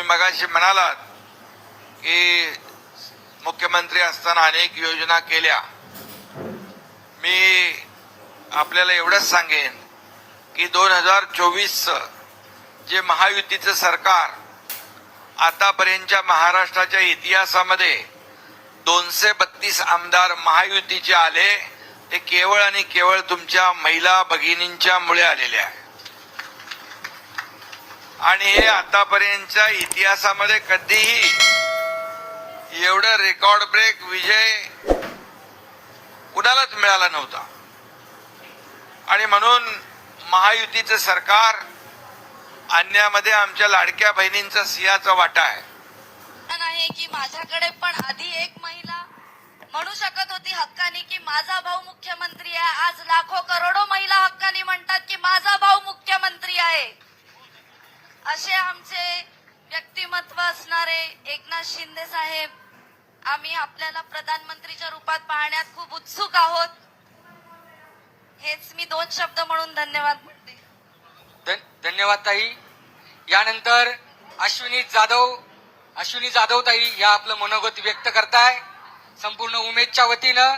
मगाशी म्हणालात की मुख्यमंत्री असताना अनेक योजना केल्या. मी आपल्याला एवढंच सांगेन की 2024चं जे महायुतीचं सरकार आतापर्यंतच्या महाराष्ट्राच्या इतिहासामध्ये 232 आमदार महायुतीचे आले, ते केवळ आणि केवळ तुमच्या महिला भगिनींच्या मुळे आलेले आहे. आणि हे आतापर्यंतच्या इतिहासामध्ये कधीही एवढं रेकॉर्ड ब्रेक विजय कुणालाच मिळाला नव्हता. आणि म्हणून महायुतीचं सरकार आणण्यामध्ये आमच्या लाडक्या बहिणींचा सिंहाचा वाटा आहे. की माझ्याकडे पण आधी एक महिला म्हणू शकत होती हक्कानी की माझा भाऊ मुख्यमंत्री आहे. आज लाखो करोडो महिला हक्कानी म्हणतात की माझा भाऊ मुख्यमंत्री आहे. असे आमचे व्यक्तिमत्व असणारे एकनाथ शिंदे साहेब, आम्ही आपल्याला प्रधानमंत्रीच्या रूपात पाहण्यात खूप उत्सुक आहोत. हेच मी 2 शब्द म्हणून धन्यवाद म्हणते. धन्यवाद ताई. यानंतर अश्विनी जाधव ताई या आपलं मनोगत व्यक्त करताय संपूर्ण उमेदच्या वतीनं.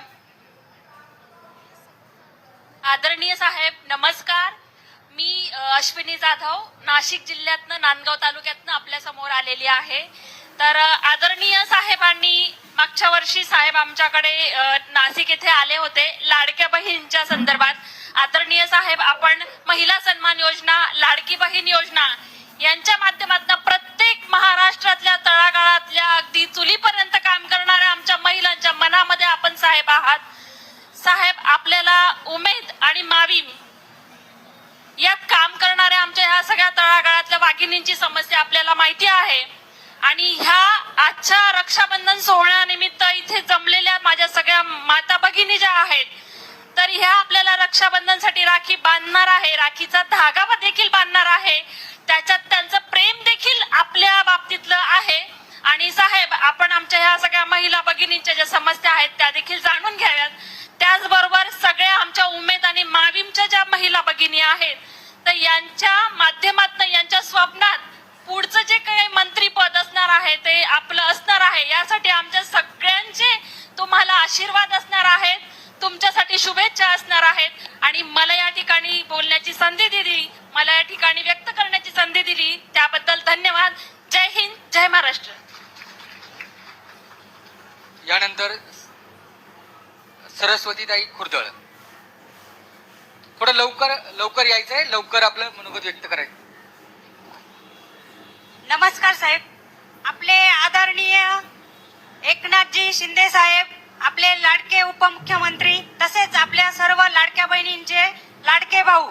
आदरणीय साहेब नमस्कार. मी अश्विनी जाधव नाशिक जिल्ह्यातनं नांदगाव तालुक्यातनं आपल्या समोर आलेली आहे. तर आदरणीय साहेबांनी मागच्या वर्षी साहेब आमच्याकडे नाशिक येथे आले होते लाडक्या बहिणींच्या संदर्भात. आदरणीय साहेब, आपण महिला सन्मान योजना, लाडकी बहीण योजना यांच्या माध्यमातून प्रत्येक महाराष्ट्रातल्या तळागाळातल्या अगदी चुलीपर्यंत काम करणाऱ्या आमच्या महिलांच्या मनामध्ये आपण साहेब आहात. साहेब, आपल्याला उमेद आणि मावीम यात काम करणाऱ्या आमच्या ह्या सगळ्या तळागाळातल्या वाघिणींची समस्या आपल्याला माहिती आहे. आणि ह्या आजच्या रक्षाबंधन सोहळ्यानिमित्त इथे जमलेल्या माझ्या सगळ्या माता भगिनी ज्या आहेत, तर ह्या आपल्याला रक्षाबंधनसाठी राखी बांधणार आहे, राखीचा धागा देखील बांधणार आहे. त्याच्यात त्यांचं प्रेम देखील आपल्या बाबतीतलं आहे. आणि साहेब, आपण आमच्या ह्या सगळ्या महिला भगिनींच्या ज्या समस्या आहेत त्या देखील जाणून घ्याव्यात. त्याचबरोबर सगळ्या आमच्या उमेद आणि मावीमच्या ज्या महिला भगिनी आहेत, तर यांच्या माध्यमातून यांच्या स्वप्नात पुढचं जे काही मंत्रीपद असणार आहे ते आपलं असणार आहे. यासाठी आमच्या सगळ्यांचे तुम्हाला आशीर्वाद असणार आहेत, तुमच्यासाठी शुभेच्छा असणार आहेत. आणि मला या ठिकाणी बोलण्याची संधी दिली, मला या ठिकाणी व्यक्त करण्याची संधी दिली, त्याबद्दल धन्यवाद. जय हिंद, जय महाराष्ट्र. यानंतर सरस्वतीताई खुर्दळ. थोडं लवकर यायचंय, लवकर आपलं मनोगत व्यक्त करायचं. नमस्कार साहेब. आपले आदरणीय एकनाथजी शिंदे साहेब, आपले लाडके उपमुख्यमंत्री, तसेच आपल्या सर्व लाडक्या बहिणींचे लाडके भाऊ,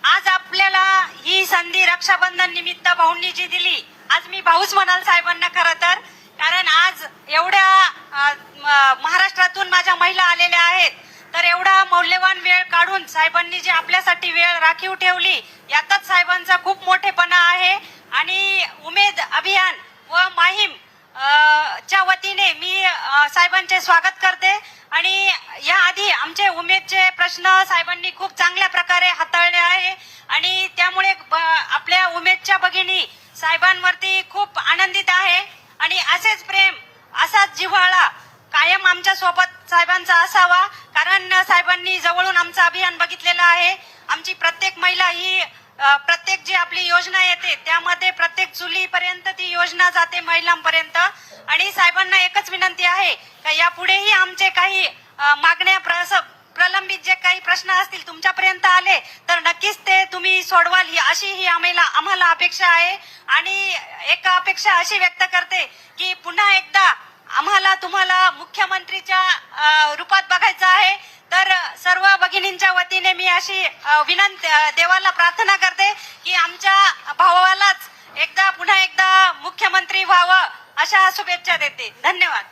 आज आपल्याला ही संधी रक्षाबंधन निमित्त भाऊंनी जी दिली, आज मी भाऊच म्हणाल साहेबांना खरं तर, कारण आज एवढ्या महाराष्ट्रातून माझ्या महिला आलेल्या आहेत, तर एवढा मौल्यवान वेळ काढून साहेबांनी जी आपल्यासाठी वेळ राखीव ठेवली, यातच साहेबांचा खूप मोठेपणा आहे. आणि उमेद अभियान व माहीम च्या वतीने मी साहेबांचे स्वागत करते. आणि याआधी आमचे उमेदचे प्रश्न साहेबांनी खूप चांगल्या प्रकारे हाताळले आहे. आणि त्यामुळे आपल्या उमेदच्या भगिनी साहेबांवरती खूप आनंदित आहे. आणि असेच प्रेम, असाच जिव्हाळा कायम आमच्या सोबत साहेबांचा असावा, कारण साहेबांनी जवळून आमचं अभियान बघितलेलं आहे. आमची प्रत्येक महिला ही प्रत्येक जी आपली योजना येते त्यामध्ये प्रत्येक चुलीपर्यंत ती योजना जाते महिलांपर्यंत. आणि साहेबांना एकच विनंती आहे की यापुढेही आमचे काही मागण्या प्रलंबित जे काही प्रश्न असतील तुमच्यापर्यंत आले तर नक्कीच ते तुम्ही सोडवाल, ही अशी ही आम्हाला अपेक्षा आहे. आणि एक अपेक्षा अशी व्यक्त करते की पुन्हा एकदा आम्हाला तुम्हाला मुख्यमंत्रीच्या रूपात बघायचं आहे. तर सर्व भगिनींच्या वतीने मी अशी विनंती देवाला प्रार्थना करते की आमच्या भावालाच पुन्हा एकदा मुख्यमंत्री व्हावं, अशा शुभेच्छा देते. धन्यवाद.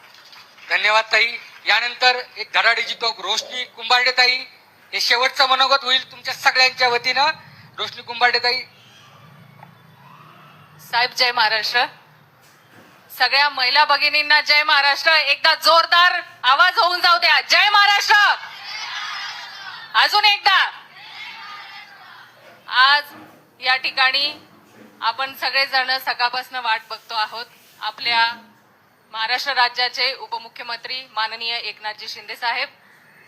धन्यवाद ताई. यानंतर एक धडाडीची तोक रोशनी कुंभारडे ताई. हे शेवटचं मनोगत होईल तुमच्या सगळ्यांच्या वतीनं. रोशनी कुंभारडे ताई. साहेब, जय महाराष्ट्र. सगळ्या महिला भगिनींना जय महाराष्ट्र. एकदा जोरदार आवाज होऊन जाऊ द्या. जय महाराष्ट्र. अजून एकदा. आज या ठिकाणी आपण सगळेजण सकाळपासून वाट बघतो आहोत आपल्या महाराष्ट्र राज्याचे उपमुख्यमंत्री माननीय एकनाथजी शिंदे साहेब,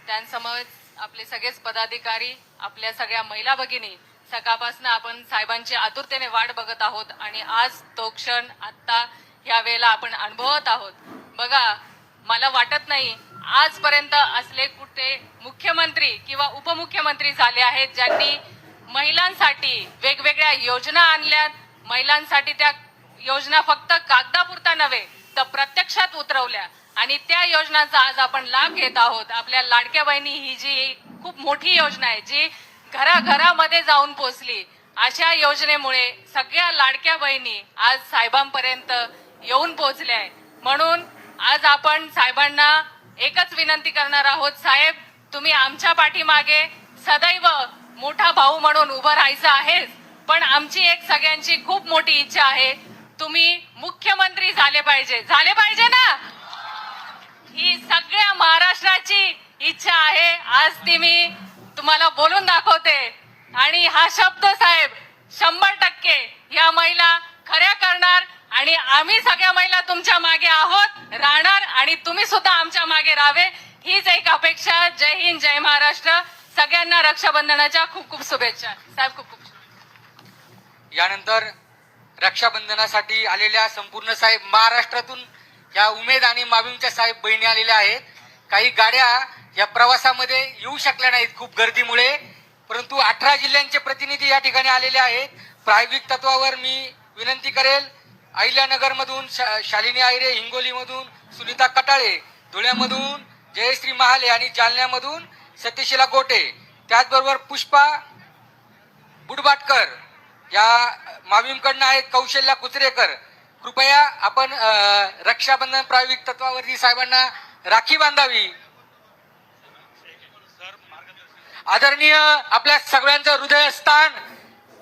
त्यांसमवेत आपले सगळेच पदाधिकारी, आपल्या सगळ्या महिला भगिनी, सकाळपासून आपण साहेबांची आतुरतेने वाट बघत आहोत आणि आज तो क्षण आत्ता या वेळेला आपण अनुभवत आहोत. बघा, मला वाटत नाही आजपर्यंत असले कुठे मुख्यमंत्री किंवा उपमुख्यमंत्री झाले आहेत ज्यांनी महिलांसाठी वेगवेगळ्या योजना आणल्यात. महिलांसाठी त्या योजना फक्त कागदापुरता नव्हे तर प्रत्यक्षात उतरवल्या आणि त्या योजनांचा आज आपण लाभ घेत आहोत. आपल्या लाडक्या बहिणी ही जी खूप मोठी योजना आहे जी घराघरामध्ये जाऊन पोहोचली. अशा योजनेमुळे सगळ्या लाडक्या बहिणी आज साहेबांपर्यंत येऊन पोहोचल्या आहे. म्हणून आज आपण साहेबांना एकच विनंती करणार आहोत, साहेब तुम्ही आमच्या पाठीमागे सदैव मोठा भाऊ म्हणून उभं राहायचं आहे, पण आमची एक सगळ्यांची खूप मोठी इच्छा आहे, तुम्ही मुख्यमंत्री झाले पाहिजे ना. ही सगळ्या महाराष्ट्राची इच्छा आहे. आज ती मी तुम्हाला बोलून दाखवते आणि हा शब्द साहेब 100% या महिला खऱ्या करणार आणि आम्ही सगळ्या महिला तुमच्या मागे आहोत, राहणार आणि तुम्ही सुद्धा आमच्या मागे राहावे हीच एक अपेक्षा. जय हिंद, जय महाराष्ट्र. सगळ्यांना रक्षाबंधनाच्या खूप खूप शुभेच्छा. साहेब खूप खूप यानंतर रक्षाबंधनासाठी आलेल्या संपूर्ण साहेब महाराष्ट्रातून या उमेद आणि माविमच्या साहेब बहिणी आलेल्या आहेत. काही गाड्या या प्रवासामध्ये येऊ शकल्या नाहीत खूप गर्दीमुळे, परंतु 18 जिल्ह्यांचे प्रतिनिधी या ठिकाणी आलेले आहेत. प्रायोगिक तत्वावर मी विनंती करेल, अहिल्यानगर मधून शालिनी आयरे, हिंगोलीमधून सुनीता कटाळे, धुळ्यामधून जयश्री महाले आणि जालन्यामधून सत्यशीला गोटे, त्याचबरोबर पुष्पा बुडबाटकर या माविमकडनं आहेत कौशल्या कुचरेकर. कृपया आपण रक्षाबंधन प्रायोगिक तत्वावरती साहेबांना राखी बांधावी. आदरणीय आपल्या सगळ्यांचं हृदयस्थान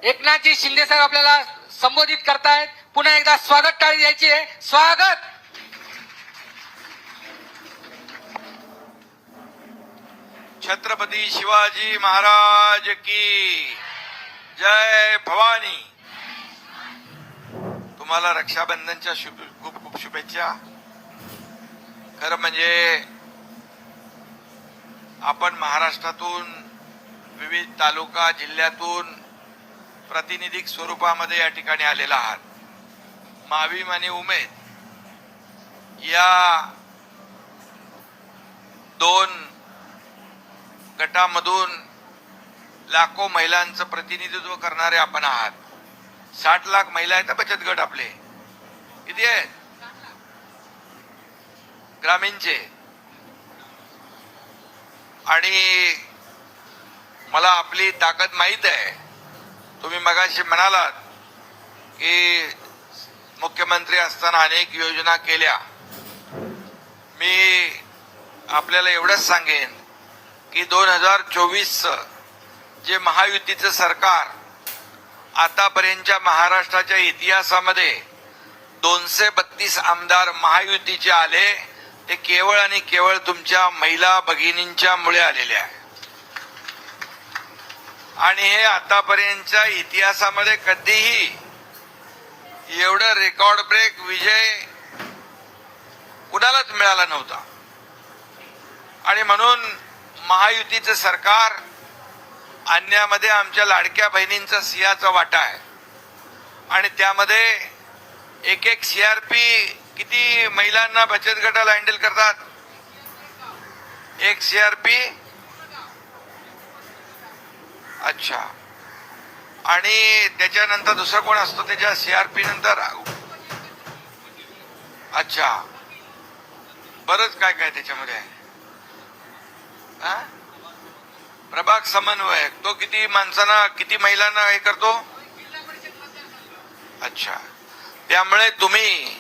एकनाथजी शिंदे साहेब आपल्याला संबोधित करतायत. पुन्हा एकदा स्वागत टाळी द्यायची आहे. स्वागत. छत्रपती शिवाजी महाराज की जय. भवानी. तुम्हाला रक्षाबंधनच्या खूप खूप शुभेच्छा. खरं म्हणजे आपण महाराष्ट्रातून विविध तालुका जिल्ह्यातून प्रातिनिधिक स्वरूपामध्ये या ठिकाणी आलेला आहात. माविम आणि उमेद या दोन गटामधून लाखो महिलांचं प्रतिनिधित्व करणारे आपण आहात. 60 लाख महिला आहेत बचत गट आपले. किती आहेत ग्रामीणचे? आणि मला आपली ताकद माहीत आहे. तुम्ही मगाशी म्हणालात की मुख्यमंत्री असताना अनेक योजना केल्या. मी आपल्याला एवढंच सांगेन की 2024चं जे महायुतीचं सरकार आतापर्यंतच्या महाराष्ट्राच्या इतिहासामध्ये 232 आमदार महायुतीचे आले, ते केवळ आणि केवळ तुमच्या महिला भगिनींच्या मुळे आलेले आहे. आणि हे आतापर्यंतच्या इतिहासामध्ये कधीही एवढं रेकॉर्ड ब्रेक विजय कुणालाच मिळाला नव्हता. आणि म्हणून महायुतीचं सरकार आणण्यामध्ये आमच्या लाडक्या बहिणींचा सिंहाचा वाटा आहे. आणि त्यामध्ये एक एक सीआरपी किती महिलांना बचत गटाला हँडल करतात? एक सीआरपी. अच्छा. आणि त्याच्यानंतर दुसरा कोण असतो त्याच्या सीआरपी नंतर? अच्छा, बरंच काय काय त्याच्यामध्ये आहे. प्रभाग समन्वयक, तो किती माणसांना किती महिलांना हे करतो? अच्छा. त्यामुळे तुम्ही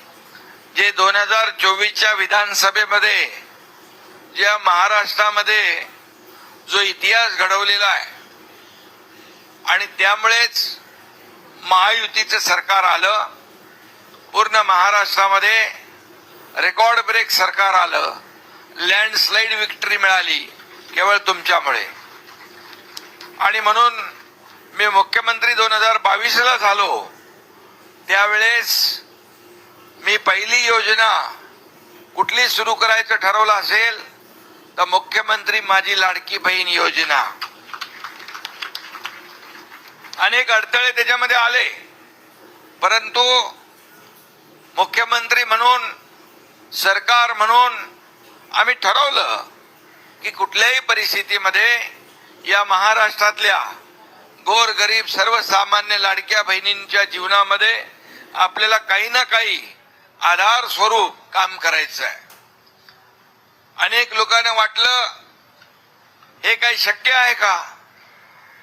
जे 2024च्या विधानसभेमध्ये ज्या महाराष्ट्रामध्ये जो इतिहास घडवलेला आहे आणि त्यामुळेच महायुतीचं सरकार आलं, पूर्ण महाराष्ट्रामध्ये रेकॉर्ड ब्रेक सरकार आलं, लँडस्लाइड विक्टरी मिळाली केवळ तुमच्यामुळे. आणि म्हणून मी मुख्यमंत्री 2022ला झालो त्यावेळेस मी पहिली योजना कुठली सुरू करायचं ठरवलं असेल तर मुख्यमंत्री माझी लाडकी बहीण योजना. अनेक अडथळे त्याच्यामध्ये आले, परंतु मुख्यमंत्री म्हणून, सरकार म्हणून आम्ही ठरवलं की कुठल्याही परिस्थितीमध्ये या महाराष्ट्रातल्या गोरगरीब सर्वसामान्य लाडक्या बहिणींच्या जीवनामध्ये आपल्याला काही ना काही आधार स्वरूप काम करायचं आहे. अनेक लोकांना वाटलं हे काही शक्य आहे का,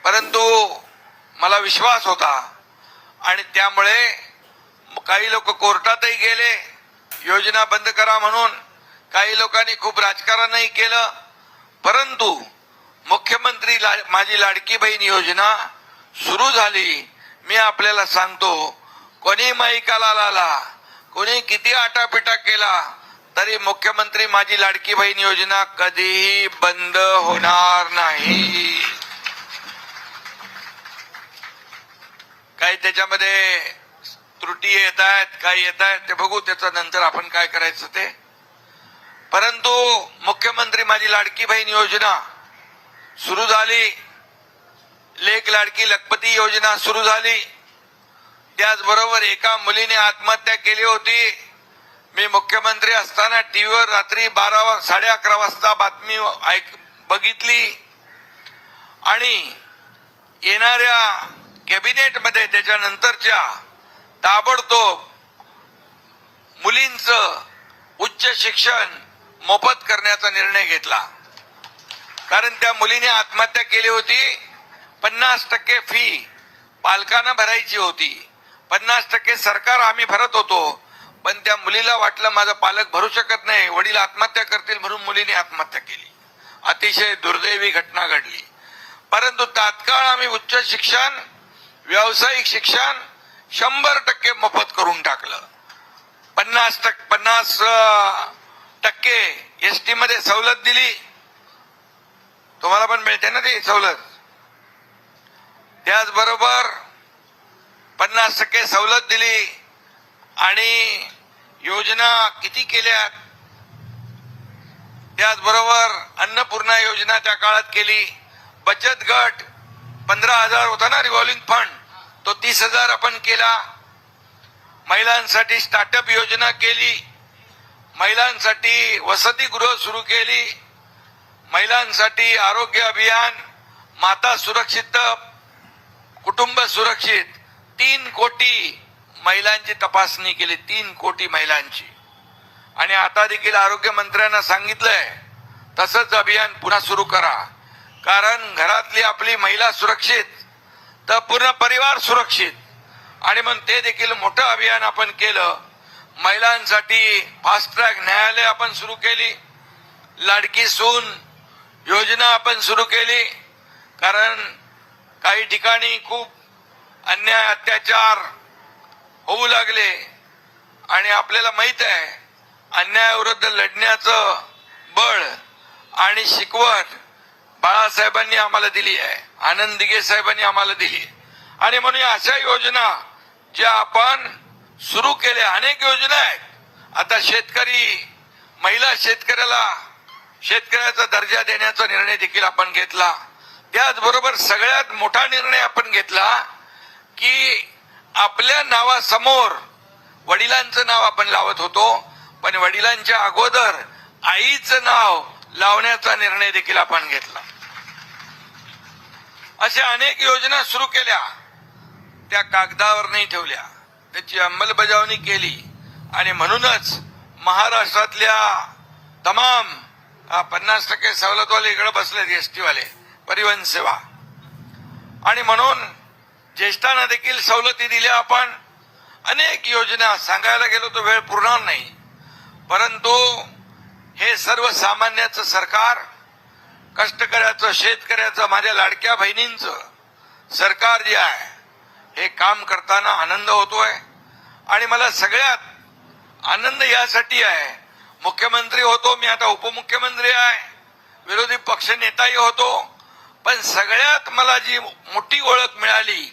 परंतु मला विश्वास होता आणि त्यामुळे काही लोक कोर्टातही गेले योजना बंद करा म्हणून, काही लोकांनी खूप राजकारणही केलं, परंतु मुख्यमंत्री माझी लाडकी बहीण योजना सुरू झाली. मी आपल्याला सांगतो, कोणी माईकाला लाला, कोणी किती आटापिटा केला तरी मुख्यमंत्री माझी लाडकी बहीण योजना कधीही बंद होणार नाही. काही त्याच्यामध्ये त्रुटी येत आहेत, काही येत आहेत, ते बघू, त्याचं नंतर आपण काय करायचं ते. परंतु मुख्यमंत्री माझी लाडकी बहीण योजना सुरू झाली, लेक लाडकी लखपती योजना सुरू झाली. त्याचबरोबर एका मुलीने आत्महत्या केली होती. मी मुख्यमंत्री असताना टीव्हीवर रात्री 11:30 वाजता बातमी बघितली आणि येणाऱ्या कॅबिनेटमध्ये त्याच्यानंतरच्या ताबडतोब मुलींचं उच्च शिक्षण मोफत करण्याचा निर्णय घेतला. कारण त्या मुलीने आत्महत्या केली होती. 50% फी पालकांना भरायची होती, 50% सरकार आम्ही भरत होतो, पण त्या मुलीला वाटलं माझा पालक भरू शकत नाही, वडील आत्महत्या करतील म्हणून मुलीने आत्महत्या केली. अतिशय दुर्दैवी घटना घडली. परंतु तात्काळ आम्ही उच्च शिक्षण, व्यावसायिक शिक्षण 100% मोफत करून टाकलं. 50% एसटी मध्ये सवलत दिली. तुम्हाला पण मिळते ना ती सवलत. त्याचबरोबर 50% सवलत दिली आणि योजना किती केल्या. त्याचबरोबर अन्नपूर्णा योजना त्या काळात केली. बचत गट 15,000 होता ना रिव्हॉल्विंग फंड, तो 30,000 आपण केला. महिलांसाठी स्टार्टअप योजना केली, महिलांसाठी वसतिगृह सुरू केली, महिलांसाठी आरोग्य अभियान, माता सुरक्षित कुटुंब सुरक्षित, 3 कोटी महिलांची तपासणी केली, 3 कोटी महिलांची. आणि आता देखील आरोग्य मंत्र्यांना सांगितलंय तसंच अभियान पुन्हा सुरू करा. कारण घरातली आपली महिला सुरक्षित तर पूर्ण परिवार सुरक्षित. आणि मग ते देखील मोठं अभियान आपण केलं. महिलांसाठी फास्ट ट्रॅक न्यायालय आपण सुरू केली. लाडकी सून योजना आपण सुरू केली. कारण काही ठिकाणी खूप अन्याय अत्याचार होऊ लागले आणि आपल्याला माहित आहे अन्यायाविरुद्ध लढण्याचं बळ आणि शिकवण बाळासाहेबांनी आम्हाला दिली आहे, आनंद दिघे साहेबांनी आम्हाला दिली. आणि म्हणून अशा योजना ज्या आपण सुरू केल्या, अनेक योजना आहेत. आता महिला शेतकऱ्याचा दर्जा देण्याचा निर्णय देखील आपण घेतला. त्याचबरोबर सगळ्यात मोठा निर्णय आपण घेतला की आपल्या नावासमोर वडिलांचं नाव आपण लावत होतो, पण वडिलांच्या अगोदर आईचं नाव लावण्याचा निर्णय देखील आपण घेतला. अशा अनेक योजना सुरू केल्या, त्या कागदावर नाही ठेवल्या, त्याची अंमलबजावणी केली. आणि म्हणूनच महाराष्ट्रातल्या तमाम 50% सवलतवाले इकडे बसलेत, एसटी वाले, परिवहन सेवा. आणि म्हणून ज्येष्ठांना देखील सवलती दिल्या. आपण अनेक योजना सांगायला गेलो तर वेळ पुरणार नाही, परंतु हे सर्वसामान्याचं सरकार, कष्टकऱ्याचं, शेतकऱ्याचं, माझ्या लाडक्या बहिणींचं सरकार जे आहे हे काम करताना आनंद होतोय. आणि मला सगळ्यात आनंद यासाठी आहे, मुख्यमंत्री होतो मी, आता उपमुख्यमंत्री आहे, विरोधी पक्ष नेताही होतो, पण सगळ्यात मला जी मोठी ओळख मिळाली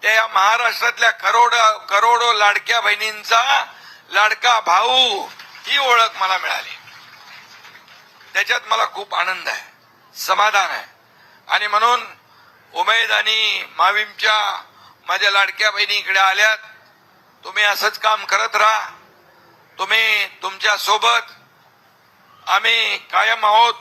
त्या महाराष्ट्रातल्या करोडो लाडक्या बहिणींचा लाडका भाऊ ही ओळख मला मिळाली. त्याच्यात मला खूप आनंद आहे, समाधान आहे. आणि म्हणून उमेद आणि माविमच्या माझ्या लाडक्या बहिणी इकडे आल्यात. तुम्ही असंच काम करत राहा. तुम्ही तुमच्या सोबत आम्ही कायम आहोत.